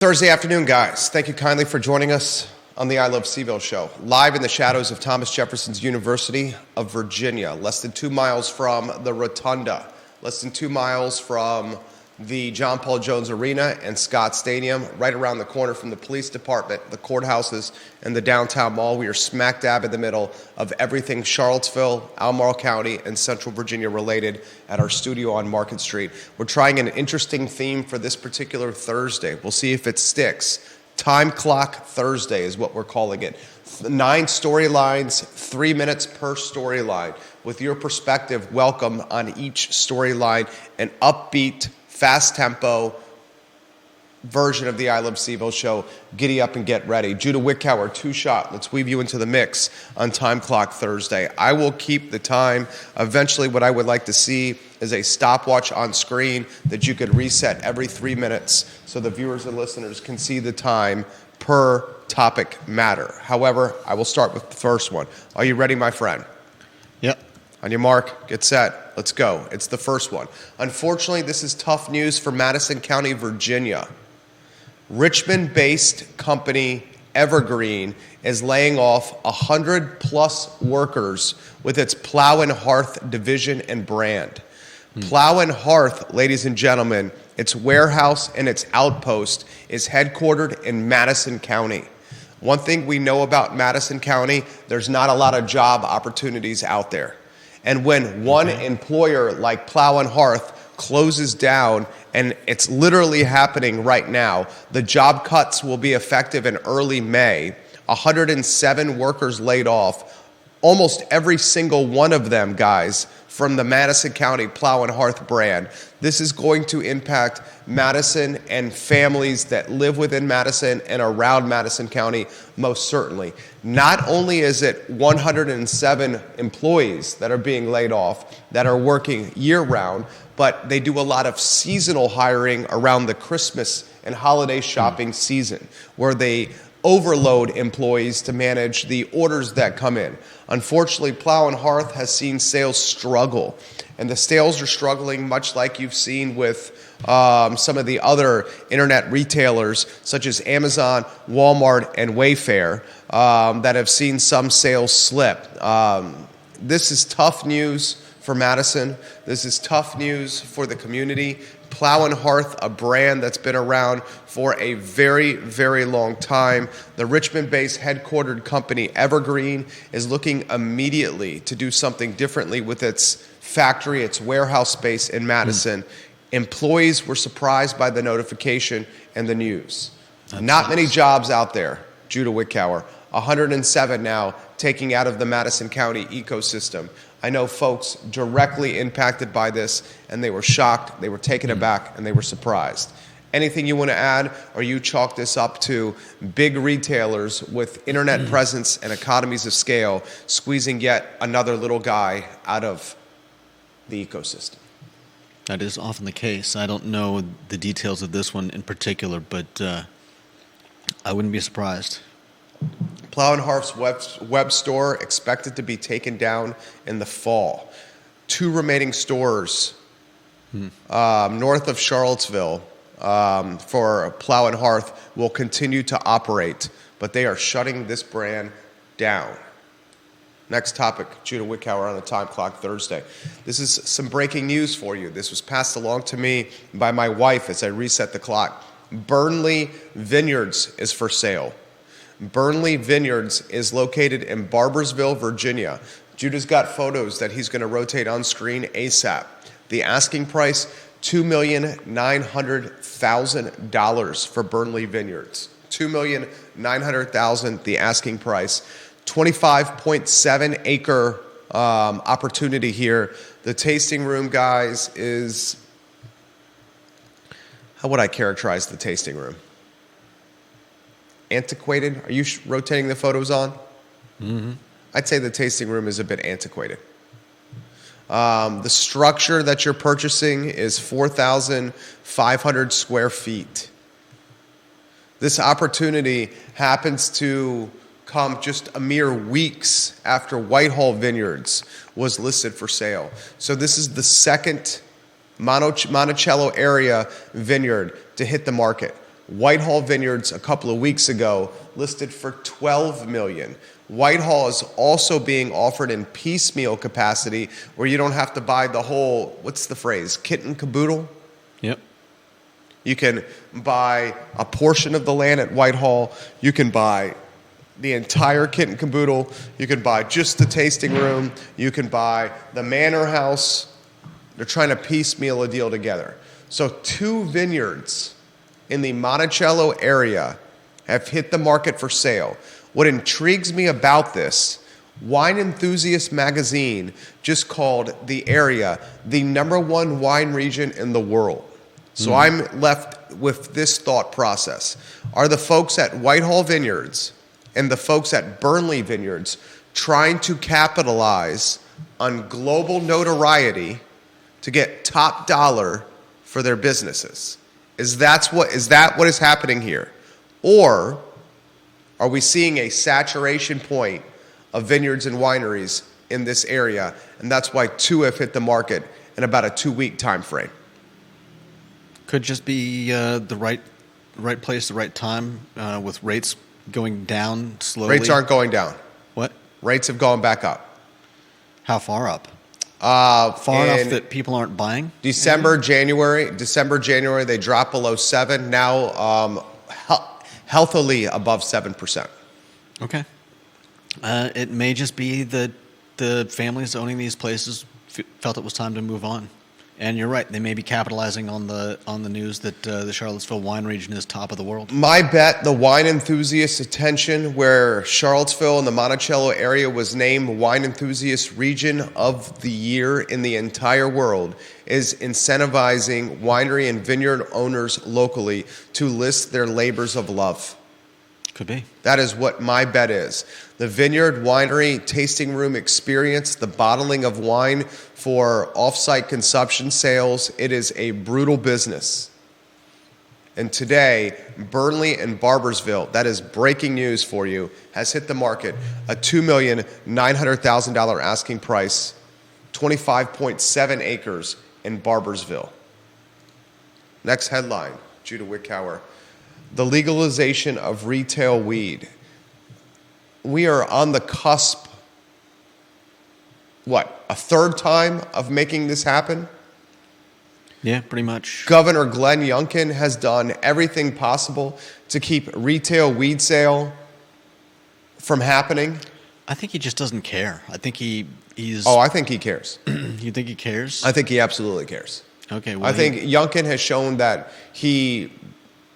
Thursday afternoon, guys. Thank you kindly for joining us on the I Love CVille Show, live in the shadows of Thomas Jefferson's University of Virginia, less than 2 miles from the Rotunda, less than 2 miles from the John Paul Jones Arena and Scott Stadium, right around the corner from the police department, the courthouses, and the downtown mall. We are smack dab in the middle of everything Charlottesville, Albemarle County, and Central Virginia related at our studio on Market Street. We're trying an interesting theme for this particular Thursday. We'll see if it sticks. Timeclock Thursday is what we're calling it. 9 storylines, 3 minutes per storyline. With your perspective, welcome on each storyline, an upbeat, fast tempo version of the I Love CVille Show. Giddy up and get ready. Judah Wickower, 2-shot. Let's weave you into the mix on Timeclock Thursday. I will keep the time. Eventually, what I would like to see is a stopwatch on screen that you could reset every 3 minutes so the viewers and listeners can see the time per topic matter. However, I will start with the first one. Are you ready, my friend? Yep. On your mark, get set, let's go. It's the first one. Unfortunately, this is tough news for Madison County, Virginia. Richmond-based company Evergreen is laying off 100-plus workers with its Plow Hearth division and brand. Plow Hearth, ladies and gentlemen, its warehouse and its outpost is headquartered in Madison County. One thing we know about Madison County, there's not a lot of job opportunities out there. And when one employer like Plow Hearth closes down, and it's literally happening right now, the job cuts will be effective in early May. 107 workers laid off. Almost every single one of them, guys, from the Madison County Plow Hearth brand. This is going to impact Madison and families that live within Madison and around Madison County, most certainly. Not only is it 107 employees that are being laid off that are working year-round, but they do a lot of seasonal hiring around the Christmas and holiday shopping season, where they overload employees to manage the orders that come in. Unfortunately, Plow Hearth has seen sales struggle, and the sales are struggling much like you've seen with some of the other internet retailers such as Amazon, Walmart, and Wayfair that have seen some sales slip. This is tough news for Madison. This is tough news for the community. Plow Hearth, a brand that's been around for a very, very long time. The Richmond-based headquartered company Evergreen is looking immediately to do something differently with its factory, its warehouse space in Madison. Employees were surprised by the notification and the news. Not many jobs out there, Judah Wickower. 107 now taking out of the Madison County ecosystem. I know folks directly impacted by this, and they were shocked, they were taken aback, and they were surprised. Anything you want to add, or you chalk this up to big retailers with internet presence and economies of scale squeezing yet another little guy out of the ecosystem? That is often the case. I don't know the details of this one in particular, but I wouldn't be surprised. Plow Hearth's web store expected to be taken down in the fall. 2 remaining stores north of Charlottesville for Plow Hearth will continue to operate, but they are shutting this brand down. Next topic, Judah Wickower on the Timeclock Thursday. This is some breaking news for you. This was passed along to me by my wife as I reset the clock. Burnley Vineyards is for sale. Burnley Vineyards is located in Barbersville, Virginia. Judah's got photos that he's going to rotate on screen ASAP. The asking price, $2,900,000 for Burnley Vineyards. $2,900,000, the asking price. 25.7 acre opportunity here. The tasting room, guys, is, how would I characterize the tasting room? Antiquated. Are you rotating the photos on? Mm-hmm. I'd say the tasting room is a bit antiquated. The structure that you're purchasing is 4,500 square feet. This opportunity happens to come just a mere weeks after Whitehall Vineyards was listed for sale. So this is the second Monticello area vineyard to hit the market. Whitehall Vineyards a couple of weeks ago listed for $12 million. Whitehall is also being offered in piecemeal capacity where you don't have to buy the whole, what's the phrase, kit and caboodle? Yep. You can buy a portion of the land at Whitehall. You can buy the entire kit and caboodle. You can buy just the tasting room. You can buy the manor house. They're trying to piecemeal a deal together. So 2 vineyards in the Monticello area have hit the market for sale. What intrigues me about this, Wine Enthusiast magazine just called the area the #1 wine region in the world. So I'm left with this thought process. Are the folks at Whitehall Vineyards and the folks at Burnley Vineyards trying to capitalize on global notoriety to get top dollar for their businesses? Is that what is happening here? Or are we seeing a saturation point of vineyards and wineries in this area, and that's why 2 have hit the market in about a 2-week time frame? Could just be the right place, the right time, with rates going down slowly. Rates aren't going down. What? Rates have gone back up. How far up? Far enough in that people aren't buying? December, January, they dropped below 7. Now, healthily above 7%. Okay. It may just be that the families owning these places felt it was time to move on. And you're right; they may be capitalizing on the news that the Charlottesville wine region is top of the world. My bet, the wine enthusiast attention, where Charlottesville and the Monticello area was named Wine Enthusiast Region of the Year in the entire world, is incentivizing winery and vineyard owners locally to list their labors of love. Could be. That is what my bet is. The vineyard winery tasting room experience, the bottling of wine for off-site consumption sales, it is a brutal business. And today, Burnley and Barbersville, that is breaking news for you, has hit the market, a $2,900,000 asking price, 25.7 acres in Barbersville. Next headline, Judah Wickower. The legalization of retail weed. We are on the cusp, a third time of making this happen? Yeah, pretty much. Governor Glenn Youngkin has done everything possible to keep retail weed sale from happening. I think he just doesn't care. I think he's... Oh, I think he cares. You think he cares? I think he absolutely cares. Okay. Well, I think Youngkin has shown that he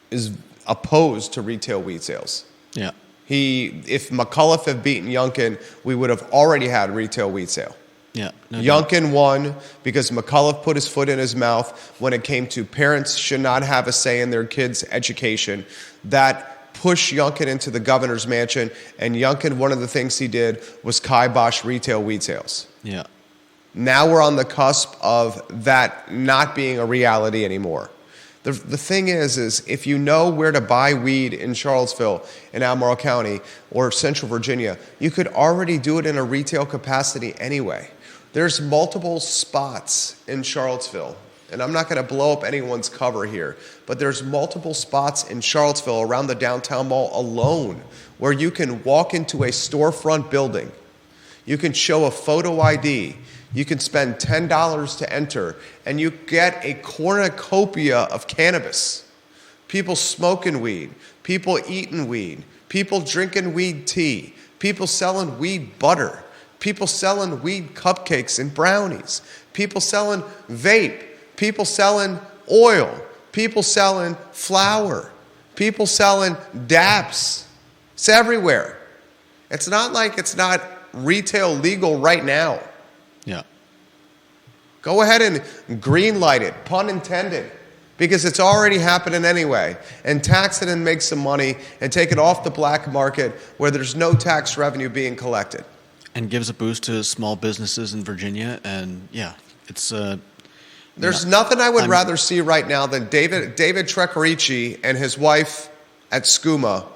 is opposed to retail weed sales. Yeah. If McAuliffe had beaten Youngkin, we would have already had retail weed sale. Yeah. No Youngkin won because McAuliffe put his foot in his mouth when it came to parents should not have a say in their kids' education. That pushed Youngkin into the governor's mansion, and Youngkin, one of the things he did was kibosh retail weed sales. Yeah. Now we're on the cusp of that not being a reality anymore. The thing is if you know where to buy weed in Charlottesville, in Albemarle County, or Central Virginia, you could already do it in a retail capacity anyway. There's multiple spots in Charlottesville, and I'm not going to blow up anyone's cover here, but there's multiple spots in Charlottesville around the downtown mall alone where you can walk into a storefront building. You can show a photo ID. You can spend $10 to enter, and you get a cornucopia of cannabis. People smoking weed, people eating weed, people drinking weed tea, people selling weed butter, people selling weed cupcakes and brownies, people selling vape, people selling oil, people selling flour, people selling dabs. It's everywhere. It's not like it's not retail legal right now. Yeah. Go ahead and green light it, pun intended, because it's already happening anyway. And tax it and make some money and take it off the black market where there's no tax revenue being collected. And gives a boost to small businesses in Virginia. And yeah, it's... There's nothing I would rather see right now than David Trecorici and his wife at SCUMA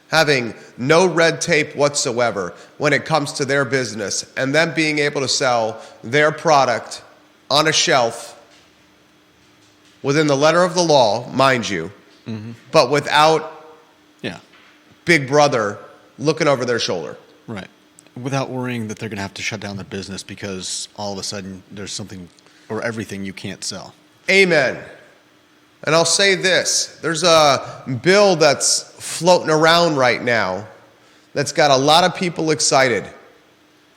having no red tape whatsoever when it comes to their business, and them being able to sell their product on a shelf within the letter of the law, mind you, but without Yeah. Big Brother looking over their shoulder. Right. Without worrying that they're going to have to shut down their business because all of a sudden there's something or everything you can't sell. Amen. And I'll say this. There's a bill that's floating around right now that's got a lot of people excited.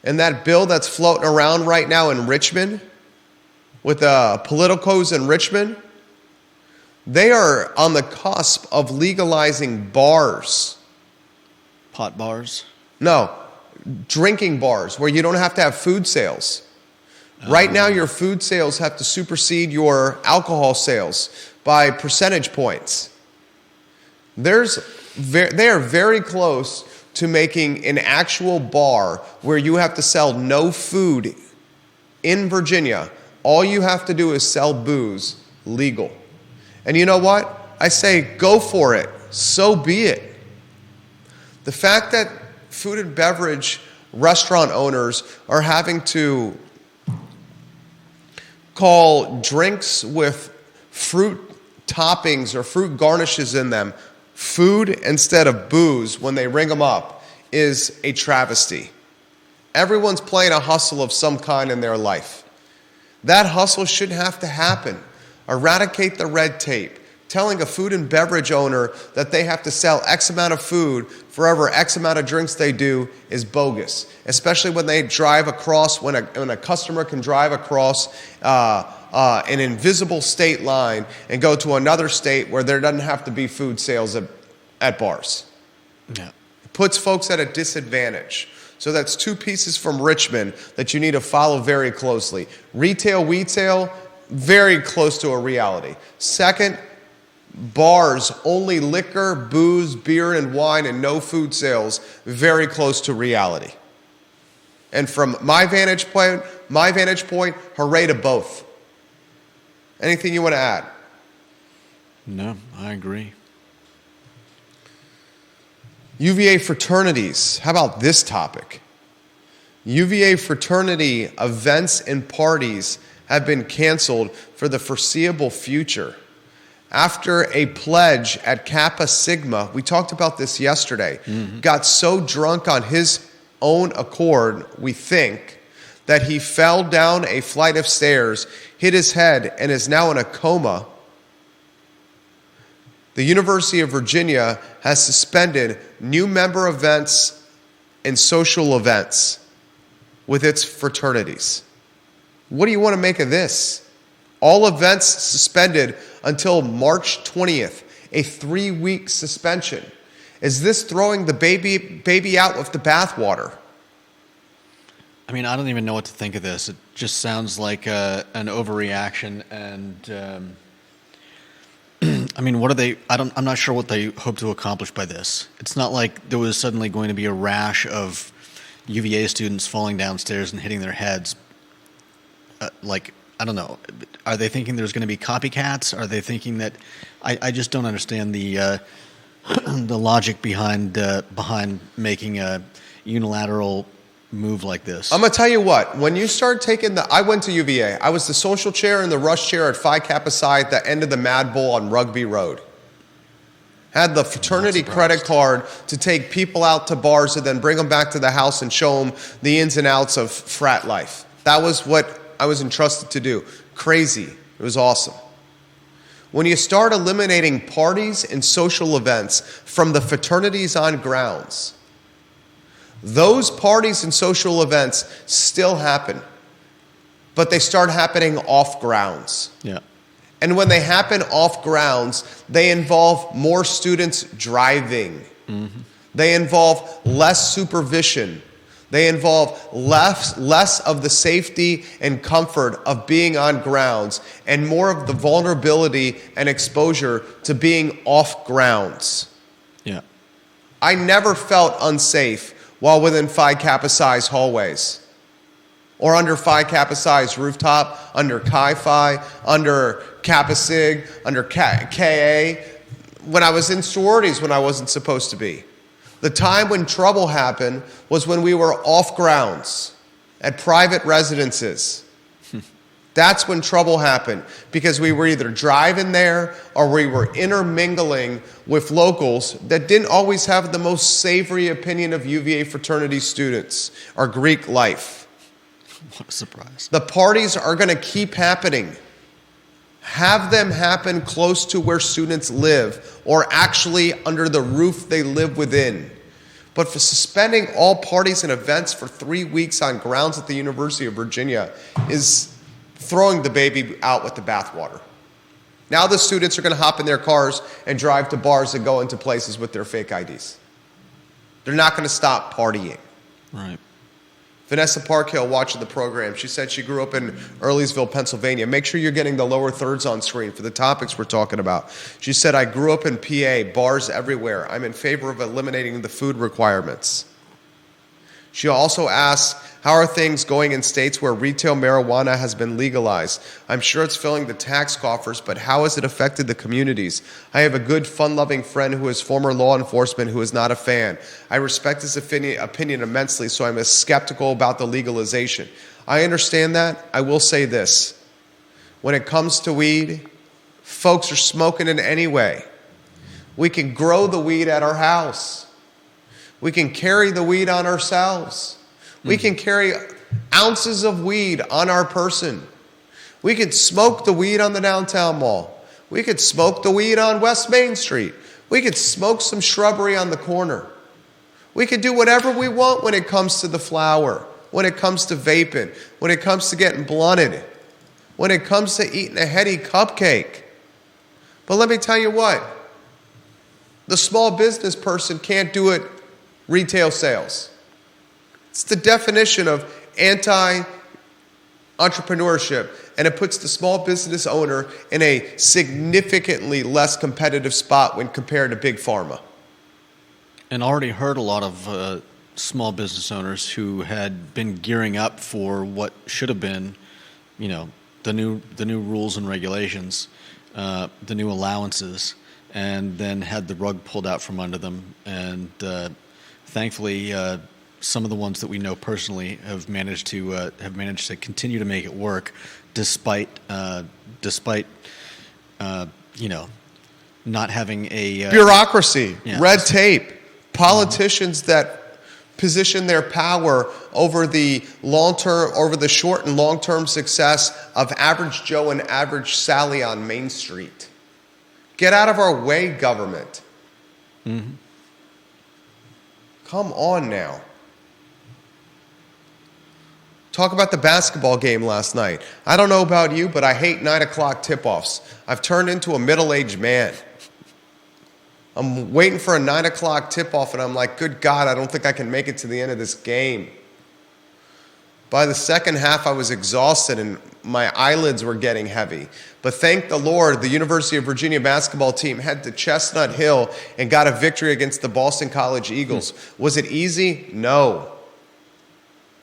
And that bill that's floating around right now in Richmond, with the politicos in Richmond, they are on the cusp of legalizing bars. Pot bars? No, drinking bars where you don't have to have food sales. Right now, your food sales have to supersede your alcohol sales by percentage points. They are very close to making an actual bar where you have to sell no food in Virginia. All you have to do is sell booze legal. And you know what? I say go for it. So be it. The fact that food and beverage restaurant owners are having to call drinks with fruit toppings or fruit garnishes in them food instead of booze when they ring them up is a travesty. Everyone's playing a hustle of some kind in their life. That hustle shouldn't have to happen. Eradicate the red tape. Telling a food and beverage owner that they have to sell X amount of food for every X amount of drinks they do is bogus, especially when they drive across, when a customer can drive across an invisible state line and go to another state where there doesn't have to be food sales at bars. Yeah. It puts folks at a disadvantage. So that's two pieces from Richmond that you need to follow very closely. Retail, very close to a reality. Second, bars, only liquor, booze, beer, and wine, and no food sales, very close to reality. And from my vantage point, hooray to both. Anything you want to add? No, I agree. UVA fraternities. How about this topic? UVA fraternity events and parties have been canceled for the foreseeable future. After a pledge at Kappa Sigma, we talked about this yesterday, got so drunk on his own accord, we think, that he fell down a flight of stairs, hit his head, and is now in a coma. The University of Virginia has suspended new member events and social events with its fraternities. What do you want to make of this? All events suspended until March 20th, a 3-week suspension. Is this throwing the baby out with the bathwater? I mean, I don't even know what to think of this. It just sounds like an overreaction, and I mean, what are they? I'm not sure what they hope to accomplish by this. It's not like there was suddenly going to be a rash of UVA students falling downstairs and hitting their heads. I don't know. Are they thinking there's going to be copycats? Are they thinking that? I just don't understand the the logic behind making a unilateral move like this. I'm going to tell you what. When you start taking I went to UVA. I was the social chair and the rush chair at Phi Kappa Psi at the end of the Mad Bull on Rugby Road. Had the fraternity credit card to take people out to bars and then bring them back to the house and show them the ins and outs of frat life. That was what I was entrusted to do. Crazy. It was awesome. When you start eliminating parties and social events from the fraternities on grounds, those parties and social events still happen, but they start happening off grounds. Yeah. And when they happen off grounds, they involve more students driving. They involve less supervision. They involve less of the safety and comfort of being on grounds and more of the vulnerability and exposure to being off grounds. Yeah. I never felt unsafe while within Phi Kappa Psi's hallways or under Phi Kappa Psi's rooftop, under Chi Phi, under Kappa Sig, under KA, when I was in sororities when I wasn't supposed to be. The time when trouble happened was when we were off grounds at private residences. That's when trouble happened, because we were either driving there or we were intermingling with locals that didn't always have the most savory opinion of UVA fraternity students or Greek life. What a surprise. The parties are going to keep happening. Have them happen close to where students live, or actually under the roof they live within. But for suspending all parties and events for 3 weeks on grounds at the University of Virginia is throwing the baby out with the bathwater. Now the students are going to hop in their cars and drive to bars and go into places with their fake IDs. They're not going to stop partying. Right. Vanessa Parkhill watching the program. She said she grew up in Earlysville, Pennsylvania. Make sure you're getting the lower thirds on screen for the topics we're talking about. She said, I grew up in PA, bars everywhere. I'm in favor of eliminating the food requirements. She also asked, how are things going in states where retail marijuana has been legalized? I'm sure it's filling the tax coffers, but how has it affected the communities? I have a good, fun-loving friend who is former law enforcement who is not a fan. I respect his opinion immensely, so I'm as skeptical about the legalization. I understand that. I will say this. When it comes to weed, folks are smoking it anyway. We can grow the weed at our house. We can carry the weed on ourselves. We can carry ounces of weed on our person. We could smoke the weed on the downtown mall. We could smoke the weed on West Main Street. We could smoke some shrubbery on the corner. We could do whatever we want when it comes to the flower, when it comes to vaping, when it comes to getting blunted, when it comes to eating a heady cupcake. But let me tell you what, the small business person can't do it retail sales. It's the definition of anti-entrepreneurship, and it puts the small business owner in a significantly less competitive spot when compared to big pharma. And already heard a lot of small business owners who had been gearing up for what should have been, the new rules and regulations, the new allowances, and then had the rug pulled out from under them. And thankfully, some of the ones that we know personally have managed to continue to make it work, despite not having a bureaucracy, red yes. tape, politicians that position their power over the long-term, over the short and long-term success of average Joe and average Sally on Main Street. Get out of our way, government. Mm-hmm. Come on now. Talk about the basketball game last night. I don't know about you, but I hate 9 o'clock tip-offs. I've turned into a middle-aged man. I'm waiting for a 9 o'clock tip-off, and I'm like, good God, I don't think I can make it to the end of this game. By the second half, I was exhausted, and my eyelids were getting heavy. But thank the Lord, the University of Virginia basketball team headed to Chestnut Hill and got a victory against the Boston College Eagles. Was it easy? No.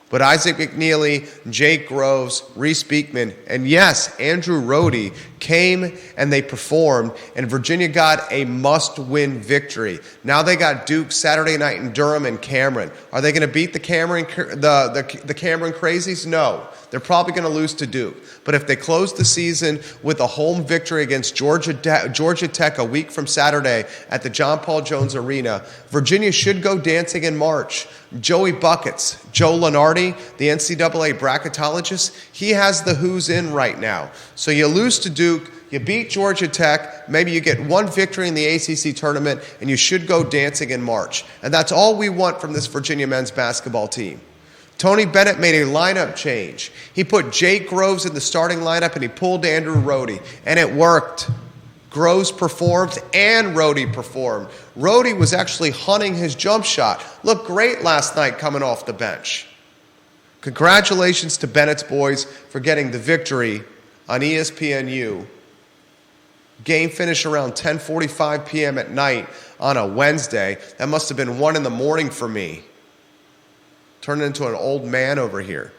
But Isaac McNeely, Jake Groves, Reese Beekman, and yes, Andrew Rohde came and they performed, and Virginia got a must-win victory. Now they got Duke Saturday night in Durham and Cameron. Are they going to beat the Cameron Crazies? No. They're probably going to lose to Duke. But if they close the season with a home victory against Georgia Tech a week from Saturday at the John Paul Jones Arena, Virginia should go dancing in March. Joey Buckets, Joe Lunardi, the NCAA bracketologist, he has the who's in right now. So you lose to Duke, you beat Georgia Tech, maybe you get one victory in the ACC tournament, and you should go dancing in March. And that's all we want from this Virginia men's basketball team. Tony Bennett made a lineup change. He put Jake Groves in the starting lineup, and he pulled Andrew Rohde, and it worked. Groves performed and Rohde performed. Rohde was actually hunting his jump shot. Looked great last night coming off the bench. Congratulations to Bennett's boys for getting the victory on ESPNU. Game finished around 10:45 p.m. at night on a Wednesday. That must have been 1 in the morning for me. Turned into an old man over here.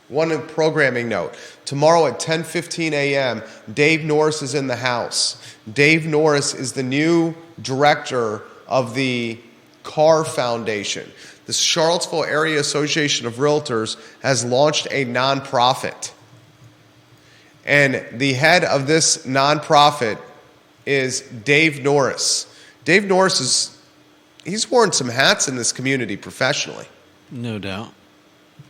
One programming note. Tomorrow at 10:15 a.m., Dave Norris is in the house. Dave Norris is the new director of the Carr Foundation. The Charlottesville Area Association of Realtors has launched a nonprofit. And the head of this nonprofit is Dave Norris. Dave Norris he's worn some hats in this community professionally. No doubt.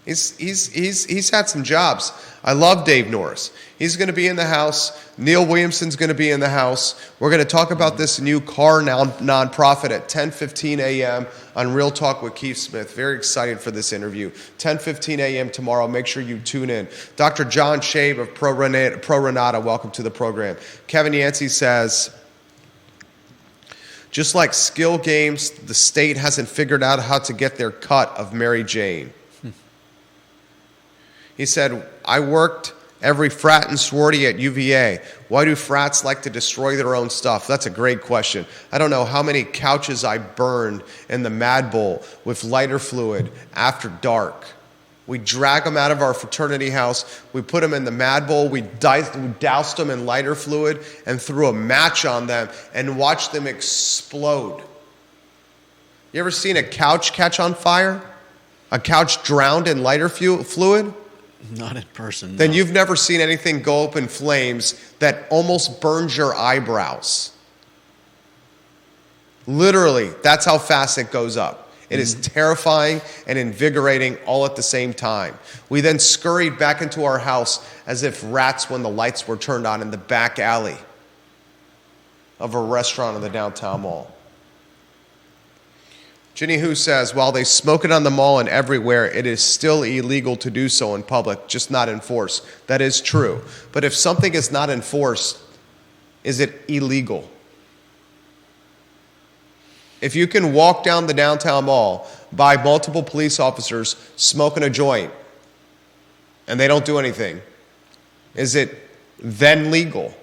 He's had some jobs. I love Dave Norris. He's going to be in the house. Neil Williamson's going to be in the house. We're going to talk about this new car nonprofit at 10:15 a.m. on Real Talk with Keith Smith. Very excited for this interview. 10:15 a.m. tomorrow. Make sure you tune in. Dr. John Shabe of Pro Renata, welcome to the program. Kevin Yancey says, just like skill games, the state hasn't figured out how to get their cut of Mary Jane. He said, I worked every frat and sorority at UVA. Why do frats like to destroy their own stuff? That's a great question. I don't know how many couches I burned in the Mad Bowl with lighter fluid after dark. We drag them out of our fraternity house. We put them in the Mad Bowl. We doused them in lighter fluid and threw a match on them and watched them explode. You ever seen a couch catch on fire? A couch drowned in lighter fluid? Not in person. Then no. you've never seen anything go up in flames that almost burns your eyebrows. Literally, that's how fast it goes up. It is terrifying and invigorating all at the same time. We then scurried back into our house as if rats when the lights were turned on in the back alley of a restaurant in the downtown mall. Ginny Who says, while they smoke it on the mall and everywhere, it is still illegal to do so in public, just not enforced. That is true. But if something is not enforced, is it illegal? If you can walk down the downtown mall by multiple police officers smoking a joint and they don't do anything, is it then legal?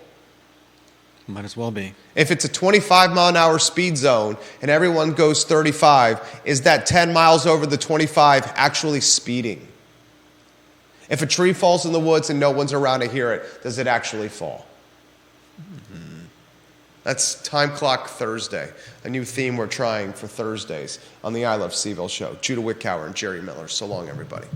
Might as well be. If it's a 25-mile-an-hour speed zone and everyone goes 35, is that 10 miles over the 25 actually speeding? If a tree falls in the woods and no one's around to hear it, does it actually fall? That's Timeclock Thursday, a new theme we're trying for Thursdays on the I Love CVille Show. Judah Wickower and Jerry Miller. So long, everybody.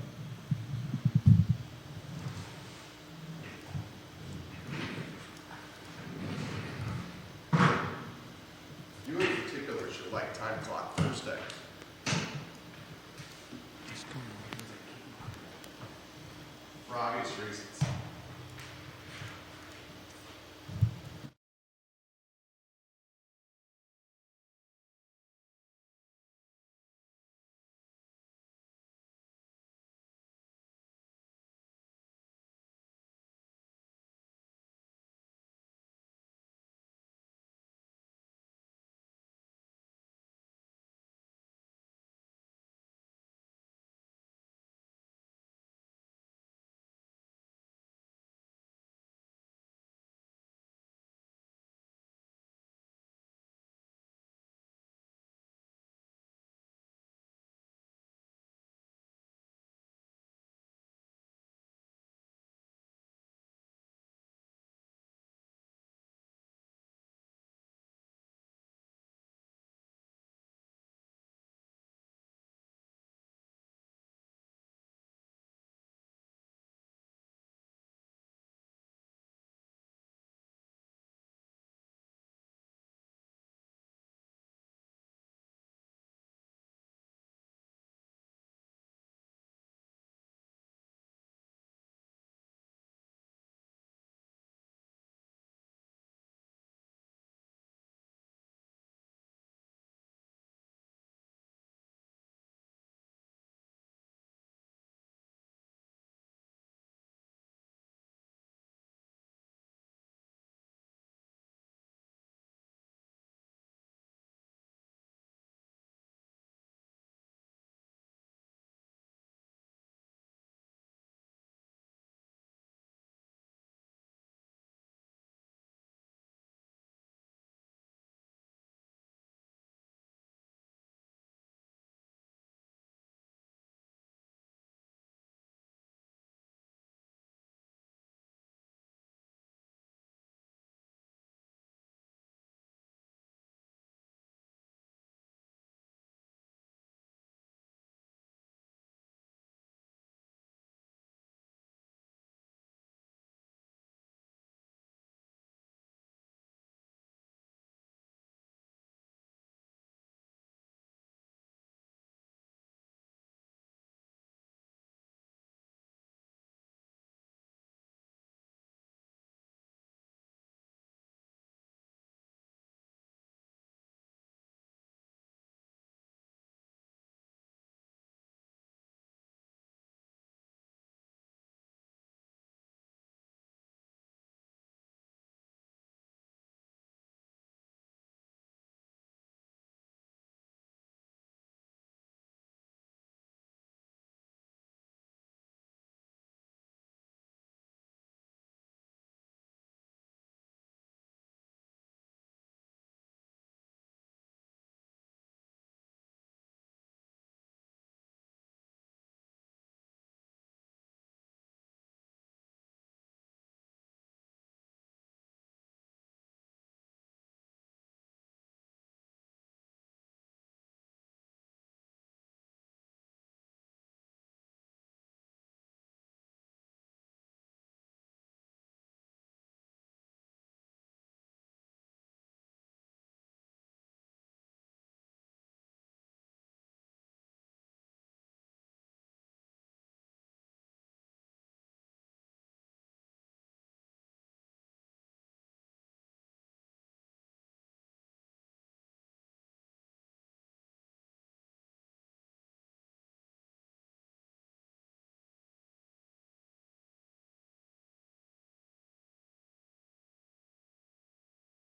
You in particular should like Timeclock Thursday. For obvious reasons.